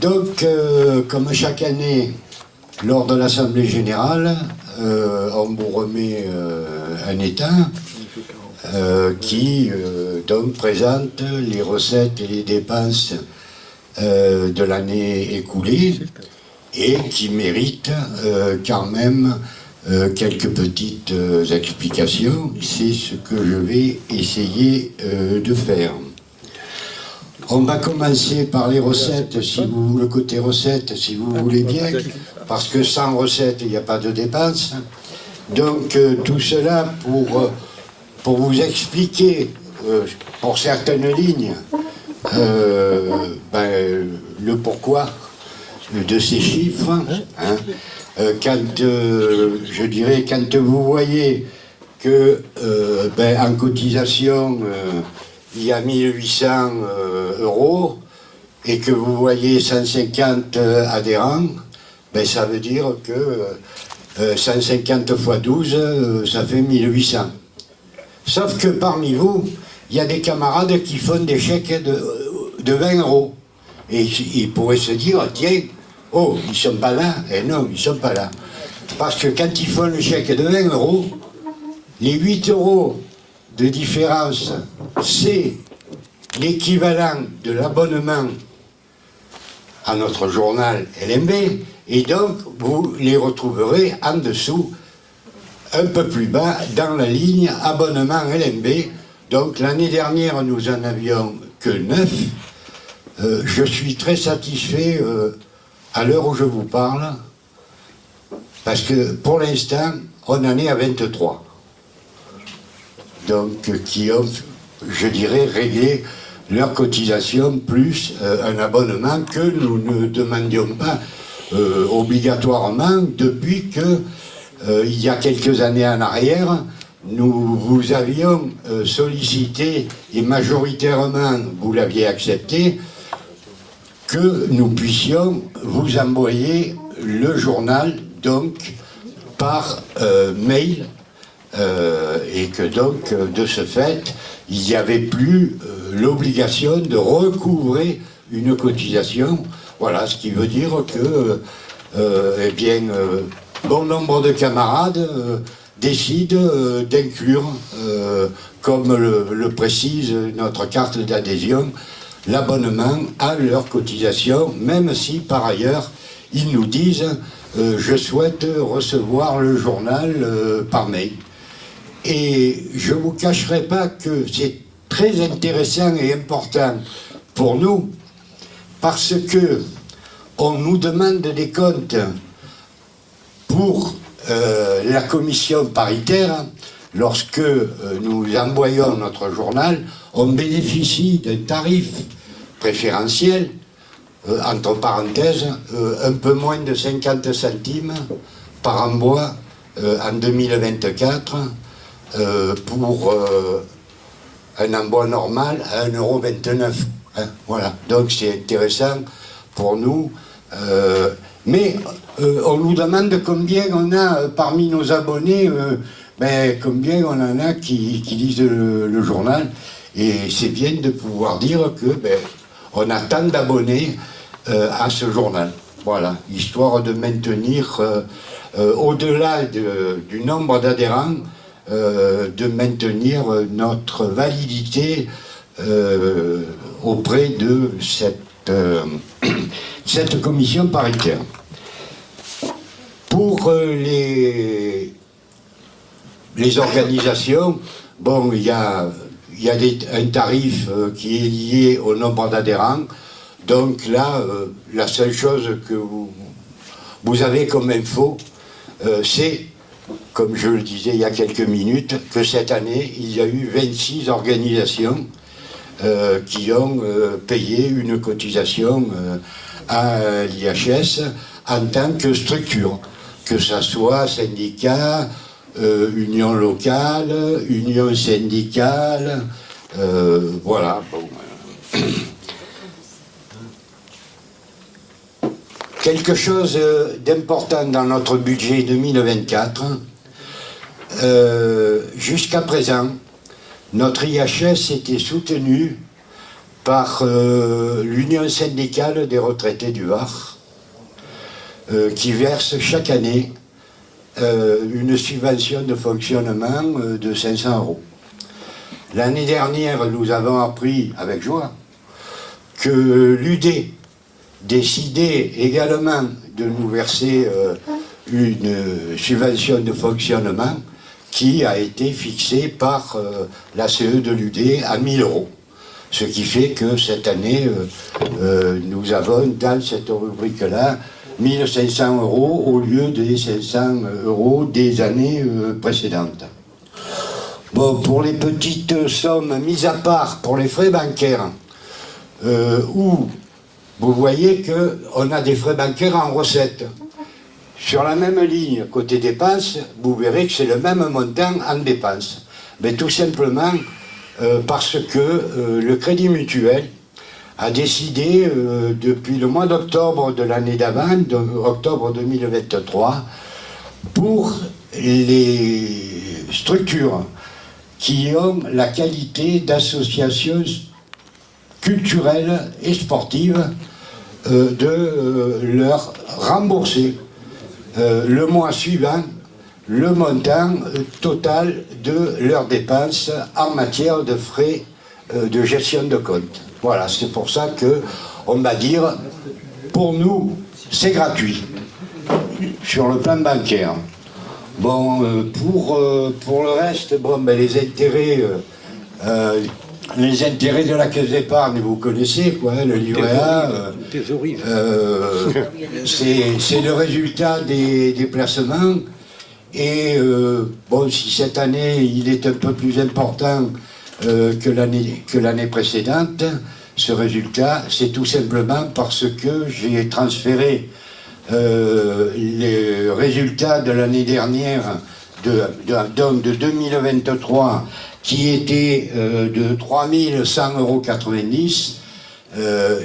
Donc, comme chaque année, lors de l'Assemblée Générale, on vous remet un état qui donc présente les recettes et les dépenses de l'année écoulée et qui mérite quand même quelques petites explications. C'est ce que je vais essayer de faire. On va commencer par les recettes, le côté recettes, si vous voulez bien, parce que sans recettes, il n'y a pas de dépenses. Donc tout cela pour vous expliquer, pour certaines lignes, le pourquoi de ces chiffres. Hein. Je dirais, quand vous voyez que en cotisation, il y a 1800 euros et que vous voyez 150 adhérents, ça veut dire que 150 fois 12, ça fait 1800. Sauf que parmi vous, il y a des camarades qui font des chèques de 20 euros. Et ils pourraient se dire, tiens, oh, ils ne sont pas là. Et non, ils ne sont pas là. Parce que quand ils font le chèque de 20 euros, les 8 euros de différence, c'est l'équivalent de l'abonnement à notre journal LMB, et donc vous les retrouverez en dessous, un peu plus bas, dans la ligne abonnement LMB. Donc l'année dernière, nous en avions que 9. Je suis très satisfait à l'heure où je vous parle, parce que pour l'instant, on en est à 23. Donc qui ont, je dirais, réglé leur cotisation plus un abonnement que nous ne demandions pas obligatoirement depuis que, il y a quelques années en arrière, nous vous avions sollicité, et majoritairement vous l'aviez accepté, que nous puissions vous envoyer le journal donc par mail, et que donc de ce fait il n'y avait plus l'obligation de recouvrer une cotisation. Voilà, ce qui veut dire que bon nombre de camarades décident d'inclure, comme le précise notre carte d'adhésion, l'abonnement à leur cotisation, même si par ailleurs ils nous disent je souhaite recevoir le journal par mail. Et je ne vous cacherai pas que c'est très intéressant et important pour nous, parce que on nous demande des comptes pour la commission paritaire. Lorsque nous envoyons notre journal, on bénéficie d'un tarif préférentiel, entre parenthèses, un peu moins de 50 centimes par envoi en 2024, pour un envoi normal à 1,29 €. Hein, voilà, donc c'est intéressant pour nous. Mais on nous demande combien on a parmi nos abonnés, combien on en a qui lisent le journal. Et c'est bien de pouvoir dire que on a tant d'abonnés à ce journal. Voilà, histoire de maintenir, au-delà du nombre d'adhérents, de maintenir notre validité auprès de cette commission paritaire. Pour les organisations, bon, il y a un tarif qui est lié au nombre d'adhérents. Donc là, la seule chose que vous avez comme info, c'est, comme je le disais il y a quelques minutes, que cette année, il y a eu 26 organisations qui ont payé une cotisation à l'IHS en tant que structure, que ce soit syndicat, union locale, union syndicale, voilà. Bon. Quelque chose d'important dans notre budget 2024, jusqu'à présent, notre IHS était soutenu par l'Union syndicale des retraités du Var, qui verse chaque année une subvention de fonctionnement de 500 €. L'année dernière, nous avons appris avec joie que l'UD décidait également de nous verser une subvention de fonctionnement qui a été fixée par la CE de l'UD à 1 000 €. Ce qui fait que cette année, nous avons dans cette rubrique-là 1 500 € au lieu des 500 € des années précédentes. Bon, pour les petites sommes mises à part pour les frais bancaires, où vous voyez qu'on a des frais bancaires en recettes. Sur la même ligne, côté dépenses, vous verrez que c'est le même montant en dépenses. Mais tout simplement parce que le Crédit Mutuel a décidé, depuis le mois d'octobre de l'année d'avant, octobre 2023, pour les structures qui ont la qualité d'associations culturelles et sportives, de leur rembourser le mois suivant le montant total de leurs dépenses en matière de frais de gestion de compte. Voilà, c'est pour ça que, on va dire, pour nous, c'est gratuit, sur le plan bancaire. Bon, pour le reste, bon, ben, les intérêts de la caisse d'épargne, vous connaissez, quoi, hein, le livret A, c'est le résultat des placements. Et bon, si cette année il est un peu plus important que l'année précédente, ce résultat, c'est tout simplement parce que j'ai transféré les résultats de l'année dernière, donc de 2023, qui était de 3 100,90 €,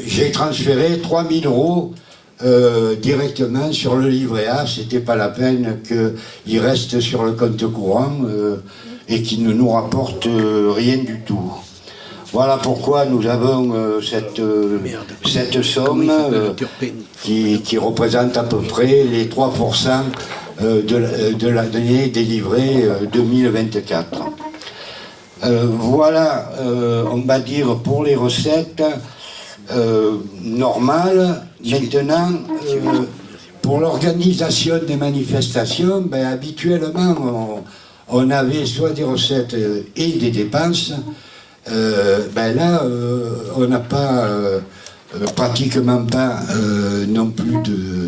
j'ai transféré 3 000 € directement sur le livret A. C'était pas la peine qu'il reste sur le compte courant et qu'il ne nous rapporte rien du tout. Voilà pourquoi nous avons cette somme qui représente à peu près les 3% de l'année délivrée 2024. Voilà, on va dire, pour les recettes normales. Maintenant, pour l'organisation des manifestations, ben, habituellement, on avait soit des recettes et des dépenses. Ben là, on n'a pas, pratiquement pas non plus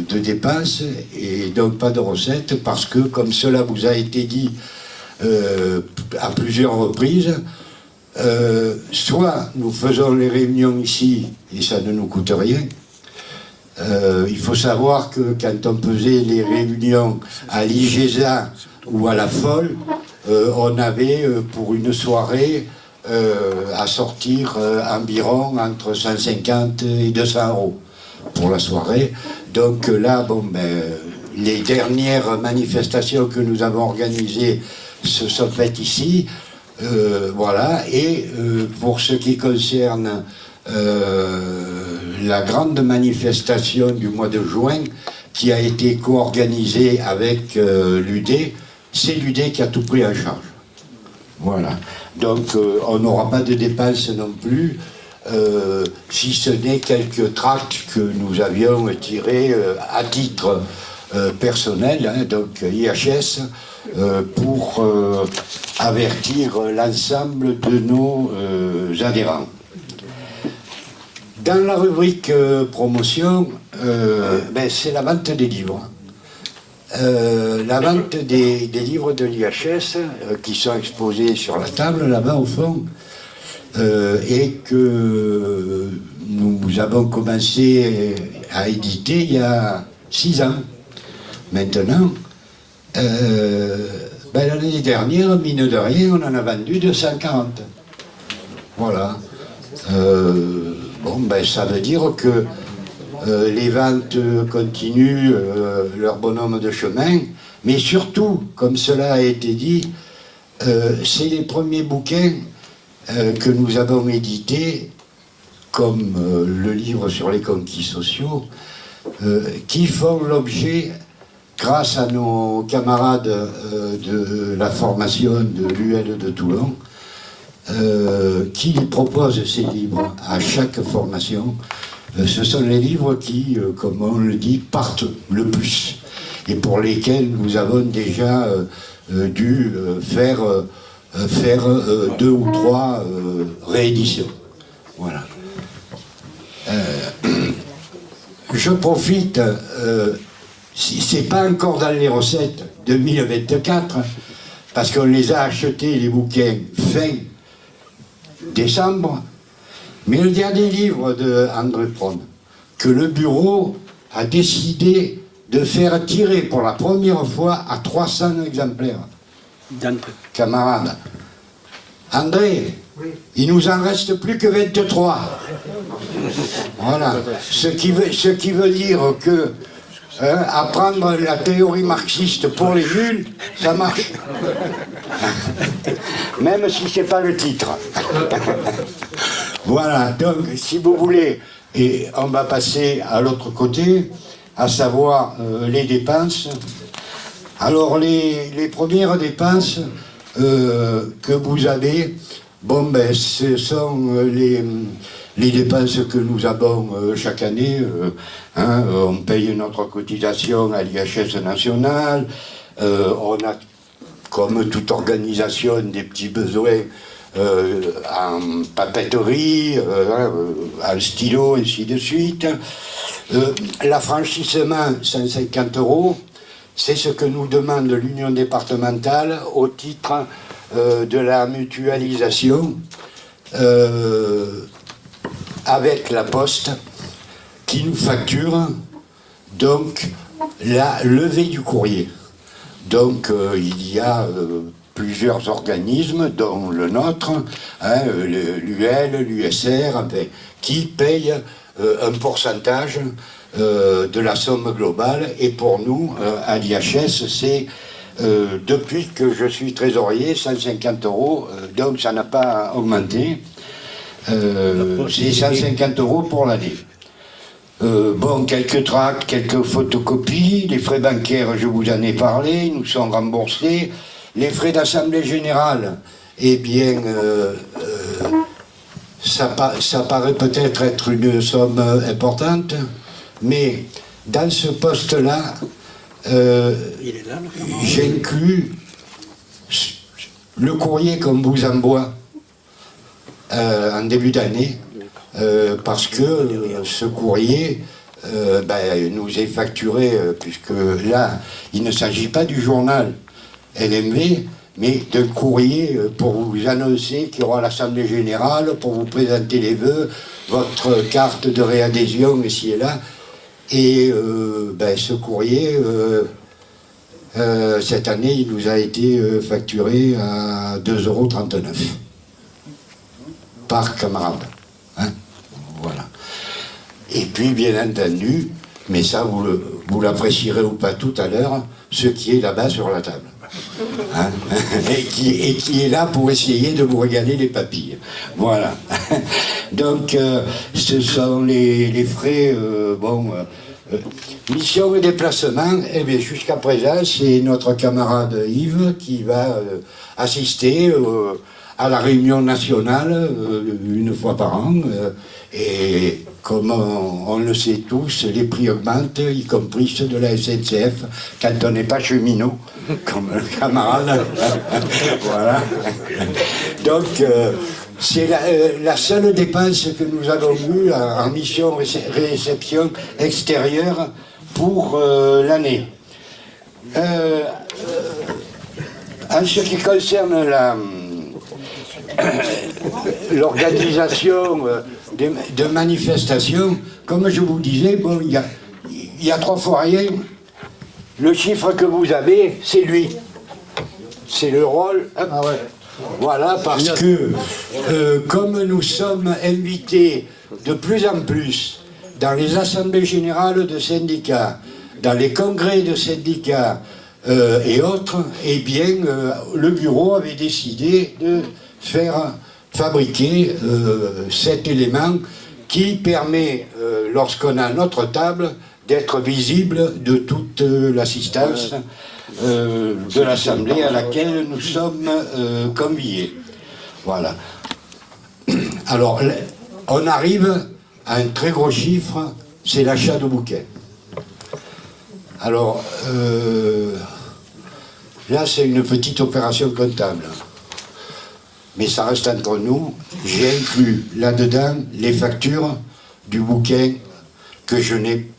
de dépenses et donc pas de recettes, parce que, comme cela vous a été dit à plusieurs reprises, soit nous faisons les réunions ici et ça ne nous coûte rien. Il faut savoir que quand on faisait les réunions à l'IGESA ou à la FOL, on avait pour une soirée à sortir environ entre 150 et 200 € pour la soirée. Donc là, bon, ben, les dernières manifestations que nous avons organisées se sont faites ici. Voilà, et pour ce qui concerne la grande manifestation du mois de juin qui a été co-organisée avec l'UD, c'est l'UD qui a tout pris en charge. Voilà, donc on n'aura pas de dépenses non plus, si ce n'est quelques tracts que nous avions tirés à titre personnel, hein, donc IHS, pour avertir l'ensemble de nos adhérents. Dans la rubrique promotion, ben, c'est la vente des livres. La vente des livres de l'IHS qui sont exposés sur la table là-bas au fond, et que nous avons commencé à éditer il y a 6 ans maintenant. Ben, l'année dernière, mine de rien, on en a vendu 240. Voilà. Bon, ben, ça veut dire que les ventes continuent leur bonhomme de chemin, mais surtout, comme cela a été dit, c'est les premiers bouquins que nous avons édités comme le livre sur les conquis sociaux, qui font l'objet, grâce à nos camarades de la formation de l'UL de Toulon, qui proposent ces livres à chaque formation. Ce sont les livres qui, comme on le dit, partent le plus, et pour lesquels nous avons déjà dû faire 2 ou 3 rééditions. Voilà. Je profite, c'est pas encore dans les recettes 2024, parce qu'on les a achetés, les bouquins, fin décembre, mais le dernier livre de André Pron, que le bureau a décidé de faire tirer pour la première fois à 300 exemplaires. Camarades, André, oui. Il nous en reste plus que 23. Voilà. Ce qui veut dire que apprendre la théorie marxiste pour les nuls, ça marche. Même si c'est pas le titre. Voilà, donc si vous voulez, et on va passer à l'autre côté, à savoir les dépenses. Alors les premières dépenses que vous avez, bon ben ce sont les dépenses que nous avons chaque année. On paye notre cotisation à l'IHS national, on a, comme toute organisation, des petits besoins en papeterie, en stylo, ainsi de suite. L'affranchissement, 150 €, c'est ce que nous demande l'Union départementale au titre de la mutualisation avec la Poste, qui nous facture donc la levée du courrier. Donc il y a plusieurs organismes, dont le nôtre, l'UL, l'USR, qui payent un pourcentage de la somme globale. Et pour nous, à l'IHS, c'est, depuis que je suis trésorier, 150 €, donc ça n'a pas augmenté. C'est 150 € pour l'année. Bon, quelques tracts, quelques photocopies, les frais bancaires, je vous en ai parlé, nous sont remboursés. Les frais d'assemblée générale, eh bien, ça paraît peut-être être une somme importante, mais dans ce poste-là, j'inclus le courrier qu'on vous envoie en début d'année, parce que ce courrier nous est facturé, puisque là, il ne s'agit pas du journal LMV, mais d'un courrier pour vous annoncer qu'il y aura l'Assemblée Générale, pour vous présenter les vœux, votre carte de réadhésion ici et là. Et ce courrier, cette année, il nous a été facturé à 2,39 € par camarade. Hein, voilà. Et puis, bien entendu, mais ça, vous l'apprécierez ou pas tout à l'heure, ce qui est là-bas sur la table. Hein, et qui est là pour essayer de vous regaler les papilles. Voilà. Donc, ce sont les frais, mission et déplacement. Eh bien, jusqu'à présent, c'est notre camarade Yves qui va assister à la réunion nationale une fois par an. Et comme on le sait tous, les prix augmentent, y compris ceux de la SNCF, quand on n'est pas cheminot, comme le camarade. Voilà. Donc, c'est la seule dépense que nous avons eue en mission réception extérieure pour l'année. En ce qui concerne l'organisation de manifestations, comme je vous disais, bon, il y a 3 fois rien. Le chiffre que vous avez, c'est lui. C'est le rôle. Ah ouais. Voilà, parce que comme nous sommes invités de plus en plus dans les assemblées générales de syndicats, dans les congrès de syndicats et autres, eh bien, le bureau avait décidé de faire fabriquer cet élément qui permet, lorsqu'on a notre table, d'être visible de toute l'assistance de l'Assemblée à laquelle nous sommes conviés. Voilà. Alors, on arrive à un très gros chiffre, c'est l'achat de bouquets. Alors, là, c'est une petite opération comptable. Mais ça reste entre nous. J'ai inclus là-dedans les factures du bouquin que je n'ai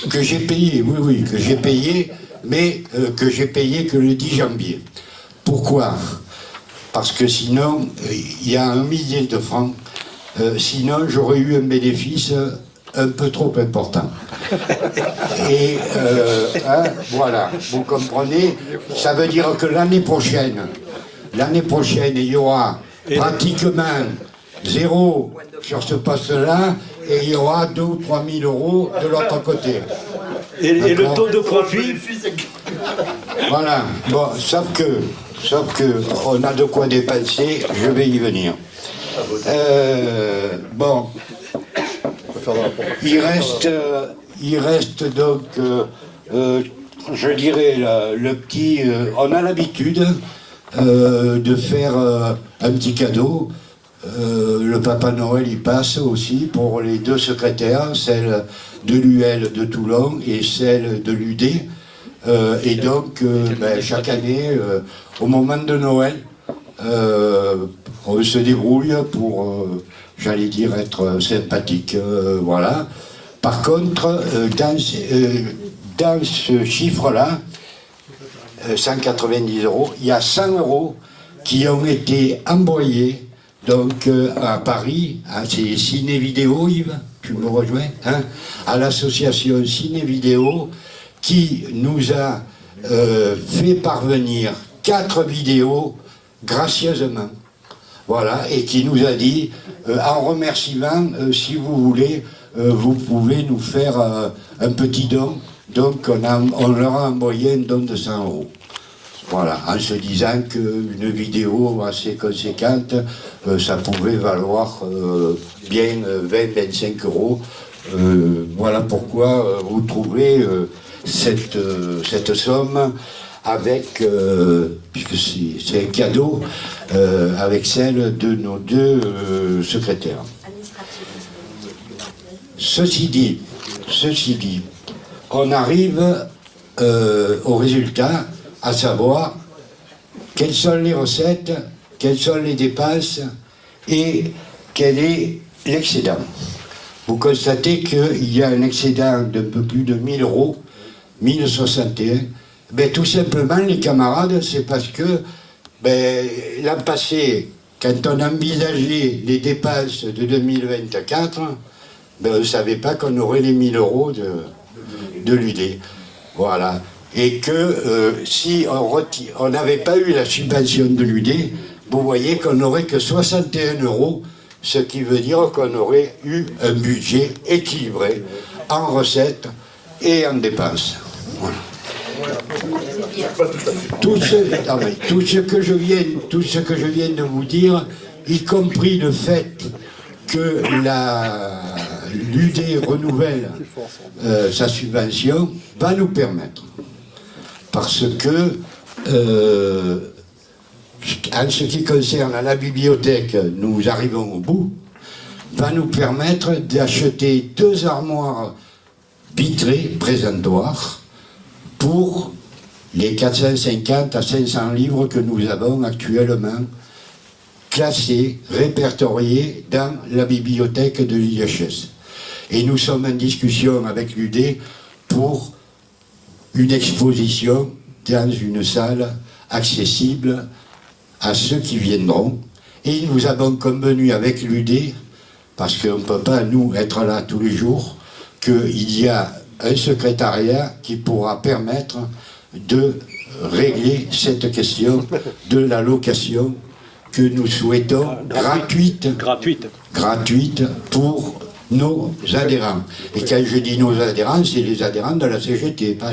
que j'ai payé, oui, que j'ai payé, mais que j'ai payé que le 10 janvier. Pourquoi? Parce que sinon, il y a 1 millier de francs. Sinon, j'aurais eu un bénéfice un peu trop important. Et voilà, vous comprenez, ça veut dire que l'année prochaine, il y aura pratiquement 0 sur ce poste-là, et il y aura 2 ou 3 000 euros de l'autre côté. Et le taux de profit? Voilà, bon, sauf que on a de quoi dépenser, je vais y venir. Bon, il reste donc, je dirais, le petit... on a l'habitude de faire un petit cadeau. Le Papa Noël y passe aussi pour les 2 secrétaires, celle de l'UL de Toulon et celle de l'UD. Et donc, chaque année, au moment de Noël, on se débrouille pour, j'allais dire, être sympathique. Voilà. Par contre, dans ce chiffre-là, 190 €, il y a 100 € qui ont été envoyés donc à Paris, c'est Ciné Vidéo, Yves, tu me rejoins, hein, à l'association Ciné Vidéo, qui nous a fait parvenir 4 vidéos gracieusement. Voilà, et qui nous a dit, en remerciement, si vous voulez, vous pouvez nous faire un petit don. Donc on leur a envoyé un don de 100 €. Voilà, en se disant qu'une vidéo assez conséquente, ça pouvait valoir bien 20-25 €. Voilà pourquoi vous trouverez cette somme avec, puisque c'est un cadeau, avec celle de nos 2 secrétaires. Ceci dit, on arrive au résultat, à savoir quelles sont les recettes, quelles sont les dépenses et quel est l'excédent. Vous constatez qu'il y a un excédent d'un peu plus de 1 000 €, 1061. Ben, tout simplement, les camarades, c'est parce que l'an passé, quand on envisageait les dépenses de 2024, on ne savait pas qu'on aurait les 1 000 € de l'UD. Voilà. Et que si on n'avait pas eu la subvention de l'UD, vous voyez qu'on n'aurait que 61 €, ce qui veut dire qu'on aurait eu un budget équilibré en recettes et en dépenses. Voilà. Tout ce que je viens de vous dire, y compris le fait que l'UD renouvelle sa subvention, va nous permettre. Parce que, en ce qui concerne la bibliothèque, nous arrivons au bout, va nous permettre d'acheter 2 armoires vitrées présentoirs pour les 450 à 500 livres que nous avons actuellement classés, répertoriés dans la bibliothèque de l'IHS. Et nous sommes en discussion avec l'UD pour une exposition dans une salle accessible à ceux qui viendront. Et nous avons convenu avec l'UD, parce qu'on ne peut pas, nous, être là tous les jours, qu'il y a un secrétariat qui pourra permettre de régler cette question de la location que nous souhaitons gratuite pour nos adhérents. Et quand je dis nos adhérents, c'est les adhérents de la CGT, pas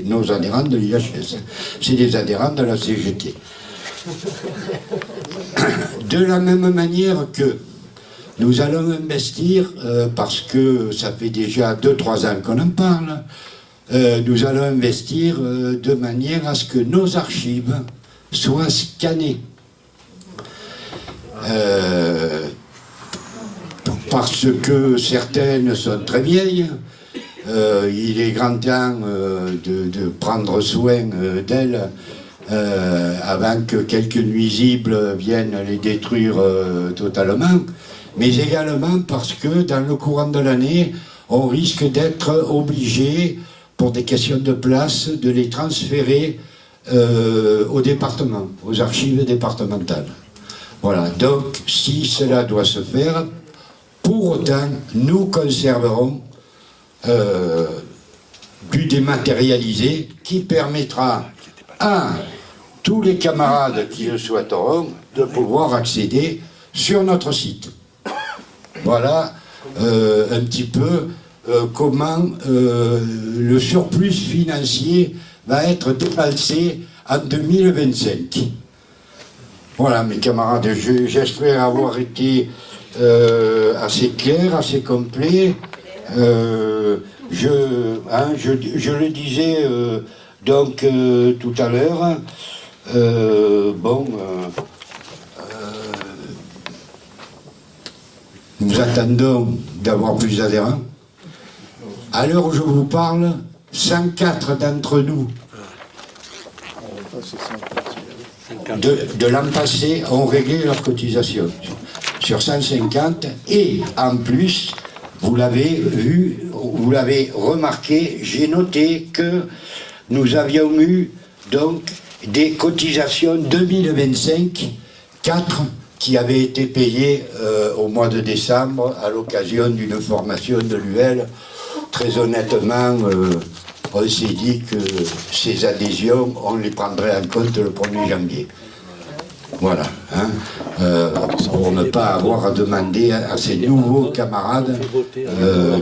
nos adhérents de l'IHS. C'est les adhérents de la CGT. De la même manière que Nous allons investir, parce que ça fait déjà 2-3 ans qu'on en parle, nous allons investir de manière à ce que nos archives soient scannées. Parce que certaines sont très vieilles, il est grand temps de prendre soin d'elles avant que quelques nuisibles viennent les détruire totalement, mais également parce que dans le courant de l'année, on risque d'être obligé, pour des questions de place, de les transférer au département, aux archives départementales. Voilà, donc si cela doit se faire, pour autant, nous conserverons du dématérialisé qui permettra à tous les camarades qui le souhaiteront de pouvoir accéder sur notre site. Voilà un petit peu comment le surplus financier va être dépensé en 2025. Voilà, mes camarades, j'espère avoir été assez clair, assez complet. Je le disais donc tout à l'heure. Nous attendons d'avoir plus d'adhérents. À l'heure où je vous parle, 104 d'entre nous de l'an passé ont réglé leur cotisation sur 150, et en plus, vous l'avez vu, vous l'avez remarqué, j'ai noté que nous avions eu donc des cotisations 2025, 4 qui avaient été payées au mois de décembre à l'occasion d'une formation de l'UL. Très honnêtement, on s'est dit que ces adhésions, on les prendrait en compte le 1er janvier. Voilà, hein, pour ne pas avoir à demander à ces nouveaux camarades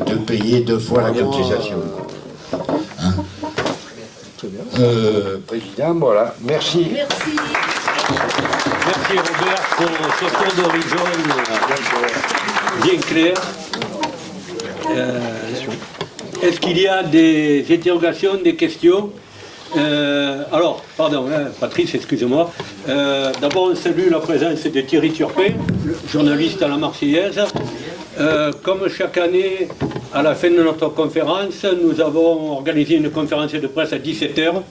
de payer 2 fois la cotisation. Hein. Président, voilà, merci. Merci. Merci Robert pour ce tour d'horizon bien clair. Est-ce qu'il y a des interrogations, des questions? Alors, pardon, Patrice, excusez-moi. D'abord, on salue la présence de Thierry Turpin, journaliste à la Marseillaise. Comme chaque année, à la fin de notre conférence, nous avons organisé une conférence de presse à 17h.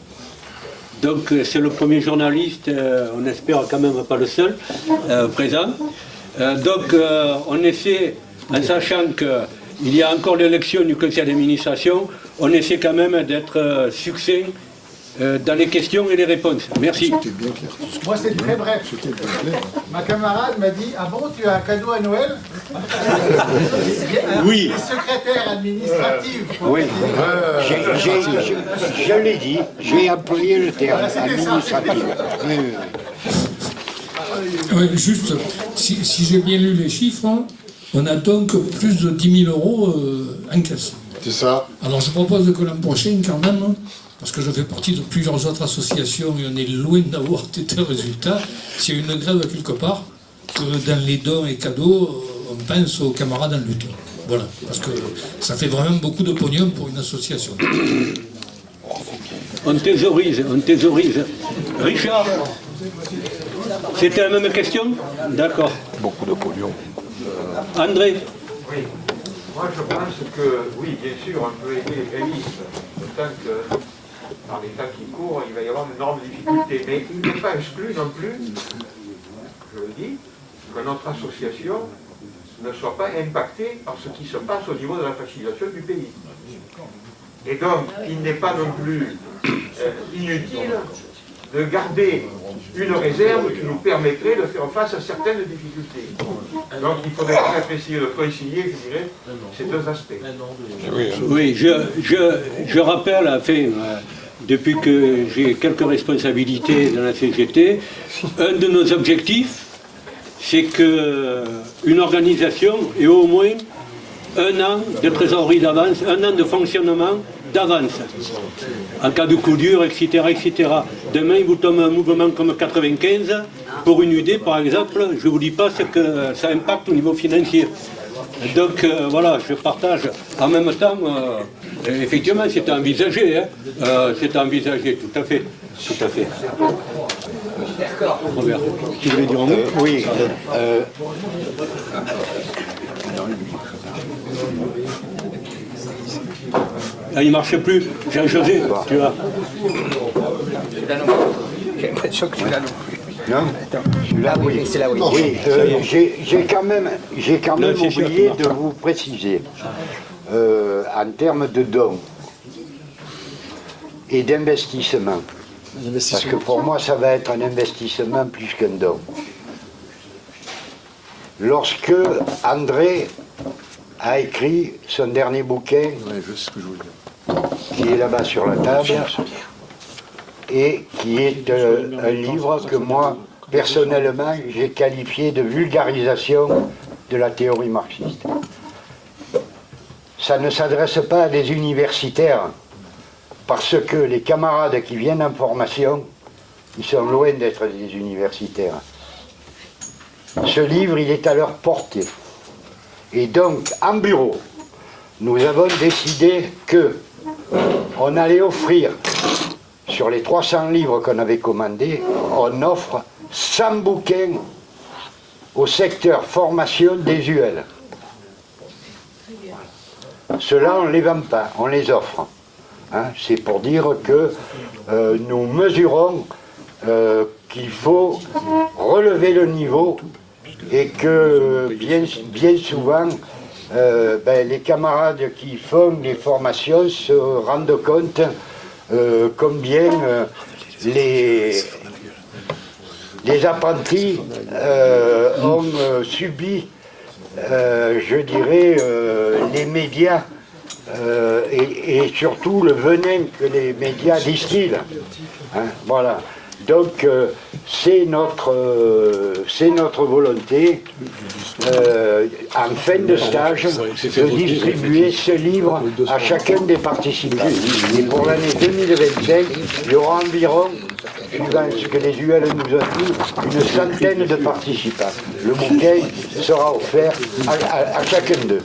Donc, c'est le premier journaliste, on espère quand même pas le seul, présent. Donc, on essaie, en sachant qu'il y a encore l'élection du conseil d'administration, on essaie quand même d'être succinct dans les questions et les réponses. Merci. Moi, c'est très bref. Ma camarade m'a dit: ah bon, tu as un cadeau à Noël? Oui. Les secrétaires administratifs. Oui, je l'ai dit, j'ai employé le terme administratif. Oui, juste, si j'ai bien lu les chiffres, on a donc plus de 10 000 euros en caisse. C'est ça. Alors je propose que l'an prochain, quand même, parce que je fais partie de plusieurs autres associations et on est loin d'avoir de tels résultats, s'il y a une grève quelque part, que dans les dons et cadeaux, on pense aux camarades en lutte. Voilà, parce que ça fait vraiment beaucoup de pognon pour une association. On thésaurise, on thésaurise. Richard, c'était la même question? D'accord. Beaucoup de pognon. André? Oui. Moi, je pense que, oui, bien sûr, on peut aider les grévistes, autant que dans les temps qui courent, il va y avoir d'énormes difficultés. Mais il n'est pas exclu non plus, je le dis, que notre association ne soit pas impactée par ce qui se passe au niveau de la fragilisation du pays. Et donc, il n'est pas non plus inutile de garder une réserve qui nous permettrait de faire face à certaines difficultés. Donc il faudrait essayer de concilier, je dirais, ces deux aspects. Oui, je rappelle, enfin, depuis que j'ai quelques responsabilités dans la CGT, un de nos objectifs, c'est qu'une organisation ait au moins 1 an de trésorerie d'avance, 1 an de fonctionnement d'avance. En cas de coup dur, etc., etc. Demain, il vous tombe un mouvement comme 95. Pour une idée, par exemple, je ne vous dis pas ce que ça impacte au niveau financier. Donc voilà, je partage. En même temps, effectivement, c'est envisagé. Hein. C'est envisagé, tout à fait. Tout à fait. Robert, tu voulais dire un mot? Oui. Ah, il ne marchait plus. Jean-José, tu vois. J'ai l'impression que celui-là non plus. Non. Ah oui, c'est là, oui. Oui, j'ai quand même Non, c'est sûr, oublié tu de marques. vous préciser, en termes de dons et d'investissement, parce que pour moi ça va être un investissement plus qu'un don. Lorsque André a écrit son dernier bouquin, qui est là-bas sur la table, et qui est un livre que moi, personnellement, j'ai qualifié de vulgarisation de la théorie marxiste. Ça ne s'adresse pas à des universitaires, parce que les camarades qui viennent en formation, ils sont loin d'être des universitaires. Ce livre, il est à leur portée. Et donc, en bureau, nous avons décidé que on allait offrir, sur les 300 livres qu'on avait commandés, on offre 100 bouquins au secteur formation des UL. Ceux-là, on ne les vend pas, on les offre. Hein, c'est pour dire que nous mesurons qu'il faut relever le niveau et que bien souvent, les camarades qui font les formations se rendent compte combien les apprentis ont subi, je dirais, les médias et surtout le venin que les médias distillent. Hein, voilà. Donc c'est notre volonté en fin de stage de distribuer ce livre à chacun des participants. Et pour l'année 2025, il y aura environ, suivant ce que les UL nous ont dit, une centaine de participants. Le bouquin sera offert à chacun d'eux.